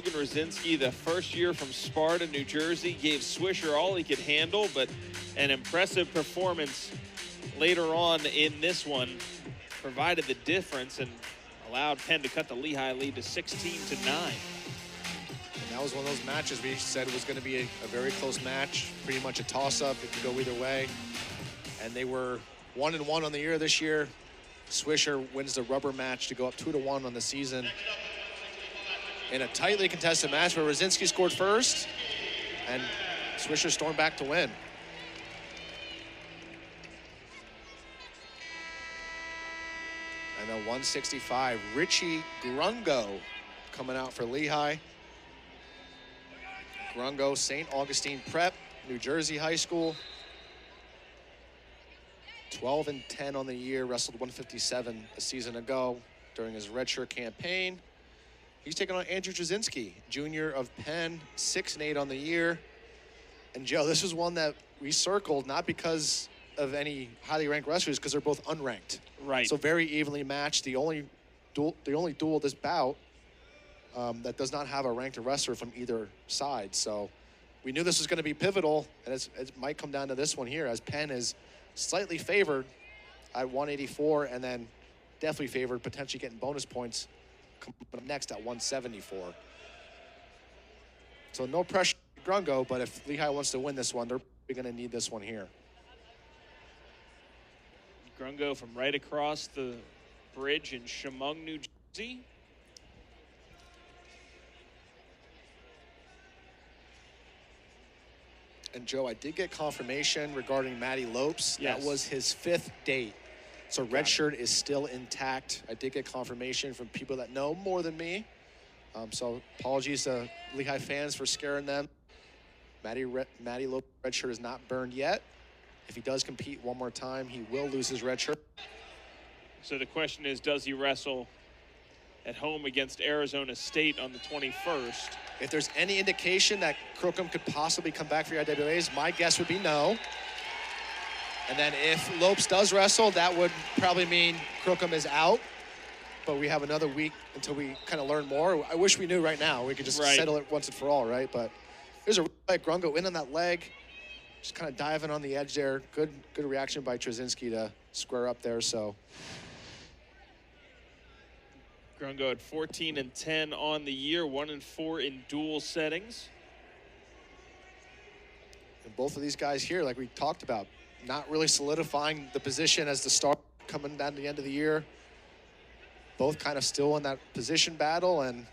Troczynski, the first year from Sparta, New Jersey, gave Swisher all he could handle, but an impressive performance later on in this one provided the difference and allowed Penn to cut the Lehigh lead to 16-9. And that was one of those matches we said was going to be a very close match, pretty much a toss-up. It could go either way. And they were 1-1 on the year this year. Swisher wins the rubber match to go up 2-1 on the season. In a tightly contested match where Troczynski scored first, and Swisher stormed back to win. And the 165, Richie Grungo coming out for Lehigh. Grungo, St. Augustine Prep, New Jersey High School. 12-10 on the year, wrestled 157 a season ago during his redshirt campaign. He's taking on Andrew Troczynski, junior of Penn, 6-8 on the year. And Joe, this was one that we circled, not because of any highly ranked wrestlers, because they're both unranked. Right. So very evenly matched. The only duel this bout that does not have a ranked wrestler from either side. So we knew this was going to be pivotal, and it might come down to this one here, as Penn is slightly favored at 184, and then definitely favored, potentially getting bonus points coming up next at 174. So no pressure on Grungo, but if Lehigh wants to win this one, they're going to need this one here. Grungo from right across the bridge in Chemung, New Jersey. And Joe, I did get confirmation regarding Matty Lopes. Yes. That was his 5th date. So red shirt is still intact. I did get confirmation from people that know more than me. So apologies to Lehigh fans for scaring them. Matty Lopes' red shirt is not burned yet. If he does compete one more time, he will lose his red shirt. So the question is, does he wrestle at home against Arizona State on the 21st? If there's any indication that Crookham could possibly come back for your IWAs, my guess would be no. And then if Lopes does wrestle, that would probably mean Crookham is out. But we have another week until we kind of learn more. I wish we knew right now. We could just settle it once and for all, right? But there's a right Grungo in on that leg. Just kind of diving on the edge there. Good reaction by Troczynski to square up there, so. Grungo at 14-10 on the year, 1-4 in dual settings. And both of these guys here, like we talked about, not really solidifying the position as the star coming down to the end of the year. Both kind of still in that position battle, and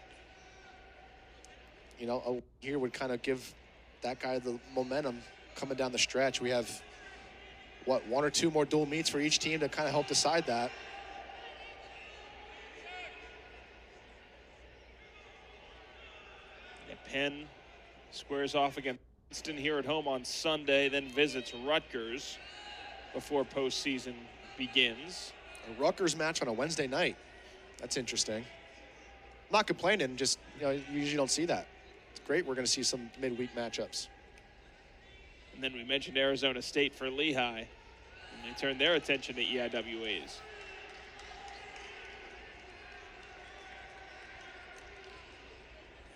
you know, a here would kind of give that guy the momentum coming down the stretch. We have, what, 1 or 2 more dual meets for each team to kind of help decide that. Penn squares off against Princeton here at home on Sunday, then visits Rutgers before postseason begins. A Rutgers match on a Wednesday night. That's interesting. I'm not complaining, just, you know, you usually don't see that. It's great we're going to see some midweek matchups. And then we mentioned Arizona State for Lehigh, and they turned their attention to EIWAs.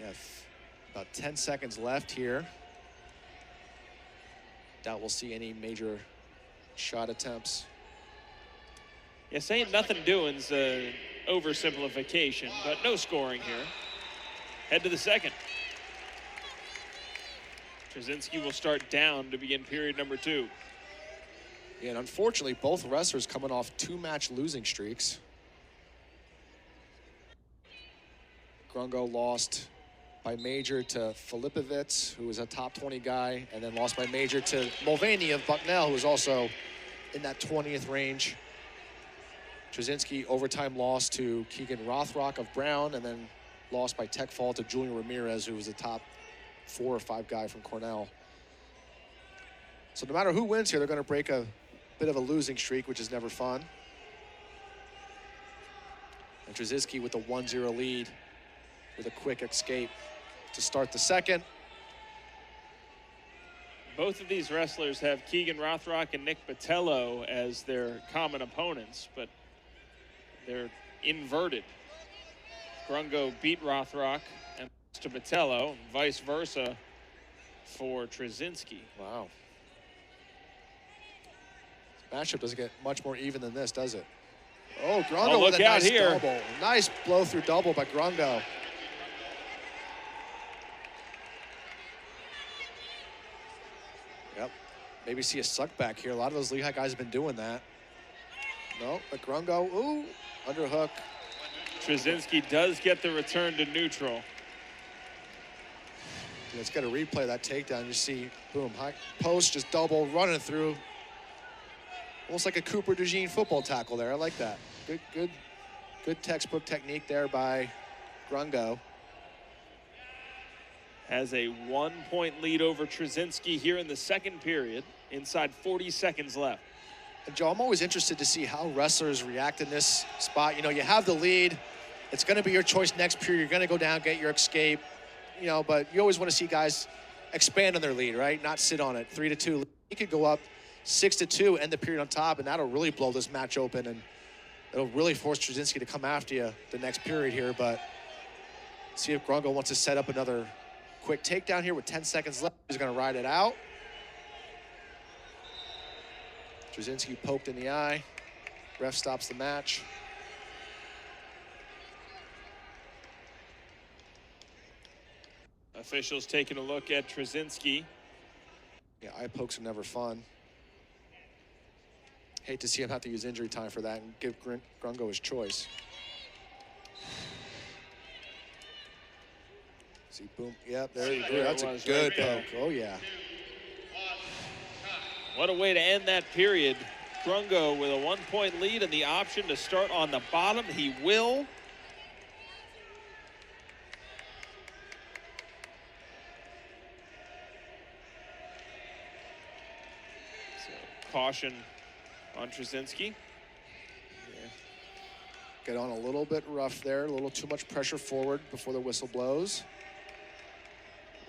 Yeah, about 10 seconds left here. Doubt we'll see any major shot attempts. Yeah, saying nothing doing's an oversimplification, but no scoring here. Head to the second. Troczynski will start down to begin period number 2. Yeah, and unfortunately, both wrestlers coming off 2-match losing streaks. Grungo lost by major to Filipovitz, who was a top 20 guy, and then lost by major to Mulvaney of Bucknell, who was also in that 20th range. Troczynski overtime loss to Keegan Rothrock of Brown, and then lost by tech fall to Julian Ramirez, who was a top 4 or 5 guy from Cornell. So no matter who wins here, they're going to break a bit of a losing streak, which is never fun. And Troczynski with the 1-0 lead with a quick escape to start the second. Both of these wrestlers have Keegan Rothrock and Nick Botello as their common opponents, but they're inverted. Grungo beat Rothrock and to Botello, vice versa for Troczynski. Wow. This matchup doesn't get much more even than this, does it? Oh, Grungo with a nice double. Nice blow through double by Grungo. Yep. Maybe see a suck back here. A lot of those Lehigh guys have been doing that. No, but Grungo, ooh, underhook. Troczynski does get the return to neutral. Let's get a replay of that takedown. You see, boom, high post, just double, running through. Almost like a Cooper DeJean football tackle there. I like that. Good textbook technique there by Grungo. Has a 1-point lead over Troczynski here in the second period. Inside 40 seconds left. And Joe, I'm always interested to see how wrestlers react in this spot. You know, you have the lead. It's going to be your choice next period. You're going to go down, get your escape. You know, but you always want to see guys expand on their lead, right? Not sit on it. 3-2. He could go up 6-2, end the period on top, and that'll really blow this match open, and it'll really force Troczynski to come after you the next period here. But see if Grungo wants to set up another quick takedown here with 10 seconds left. He's going to ride it out. Troczynski poked in the eye. Ref stops the match. Officials taking a look at Troczynski. Yeah, eye pokes are never fun. Hate to see him have to use injury time for that and give Grungo his choice. See, boom. Yep, there you go. That's a good poke. Oh, yeah. What a way to end that period. Grungo with a 1-point lead and the option to start on the bottom. He will. So, caution on Troczynski. Yeah. Get on a little bit rough there. A little too much pressure forward before the whistle blows.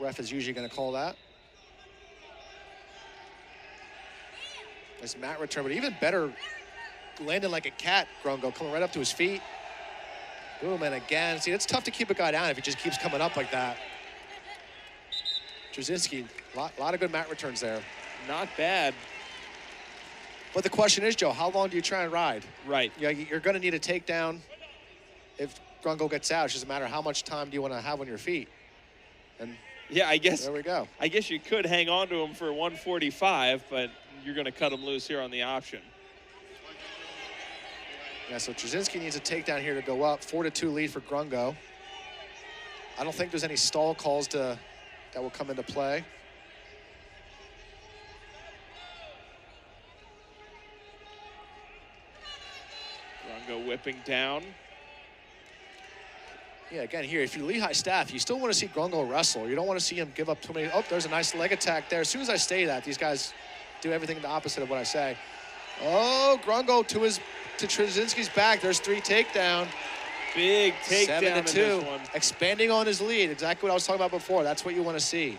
Ref is usually going to call that. Nice mat return, but even better, landing like a cat, Grungo, coming right up to his feet. Boom, and again. See, it's tough to keep a guy down if he just keeps coming up like that. Troczynski, a lot of good mat returns there. Not bad. But the question is, Joe, how long do you try and ride? Right. Yeah, you're going to need a takedown if Grungo gets out. It's just a matter of how much time do you want to have on your feet. And yeah, I guess. There we go. I guess you could hang on to him for 145, but you're going to cut him loose here on the option. Yeah, so Troczynski needs a takedown here to go up. 4-2 lead for Grungo. I don't think there's any stall calls that will come into play. Grungo whipping down. Yeah, again, here, if you're Lehigh staff, you still want to see Grungo wrestle. You don't want to see him give up too many. Oh, there's a nice leg attack there. As soon as I say that, these guys do everything the opposite of what I say. Oh, Grungo to Troczynski's back. There's 3 takedown. Big takedown in this one. Expanding on his lead. Exactly what I was talking about before. That's what you want to see.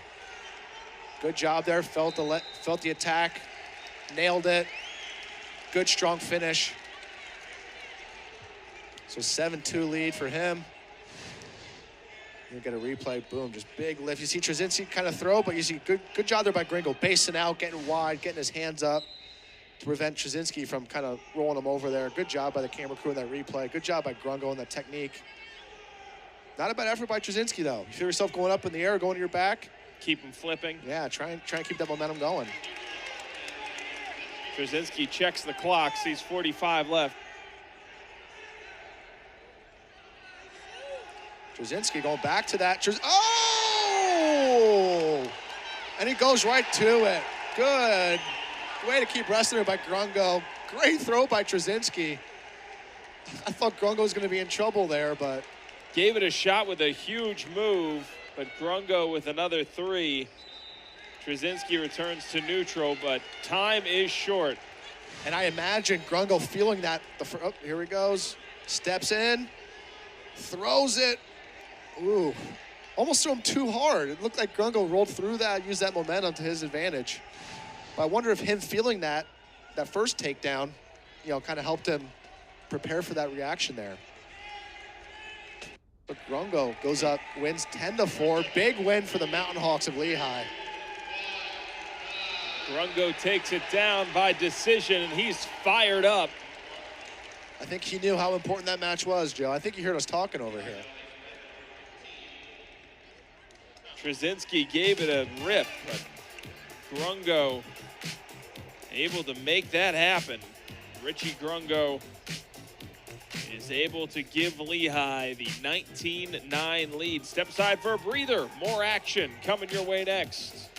Good job there. Felt the attack. Nailed it. Good, strong finish. So 7-2 lead for him. You get a replay, boom, just big lift. You see Troczynski kind of throw, but you see good job there by Grungo, basing out, getting wide, getting his hands up to prevent Troczynski from kind of rolling him over there. Good job by the camera crew in that replay. Good job by Grungo in that technique. Not a bad effort by Troczynski, though. You feel yourself going up in the air, going to your back. Keep him flipping. Yeah, try and keep that momentum going. Troczynski checks the clock, sees 45 left. Troczynski going back to that. Oh! And he goes right to it. Good way to keep wrestling by Grungo. Great throw by Troczynski. I thought Grungo was going to be in trouble there, but... Gave it a shot with a huge move, but Grungo with another 3. Troczynski returns to neutral, but time is short. And I imagine Grungo feeling that. Oh, here he goes. Steps in. Throws it. Ooh, almost threw him too hard. It looked like Grungo rolled through that, used that momentum to his advantage. But I wonder if him feeling that first takedown, you know, kind of helped him prepare for that reaction there. But Grungo goes up, wins 10-4. Big win for the Mountain Hawks of Lehigh. Grungo takes it down by decision, and he's fired up. I think he knew how important that match was, Joe. I think you heard us talking over here. Troczynski gave it a rip, but Grungo able to make that happen. Richie Grungo is able to give Lehigh the 19-9 lead. Step aside for a breather. More action coming your way next.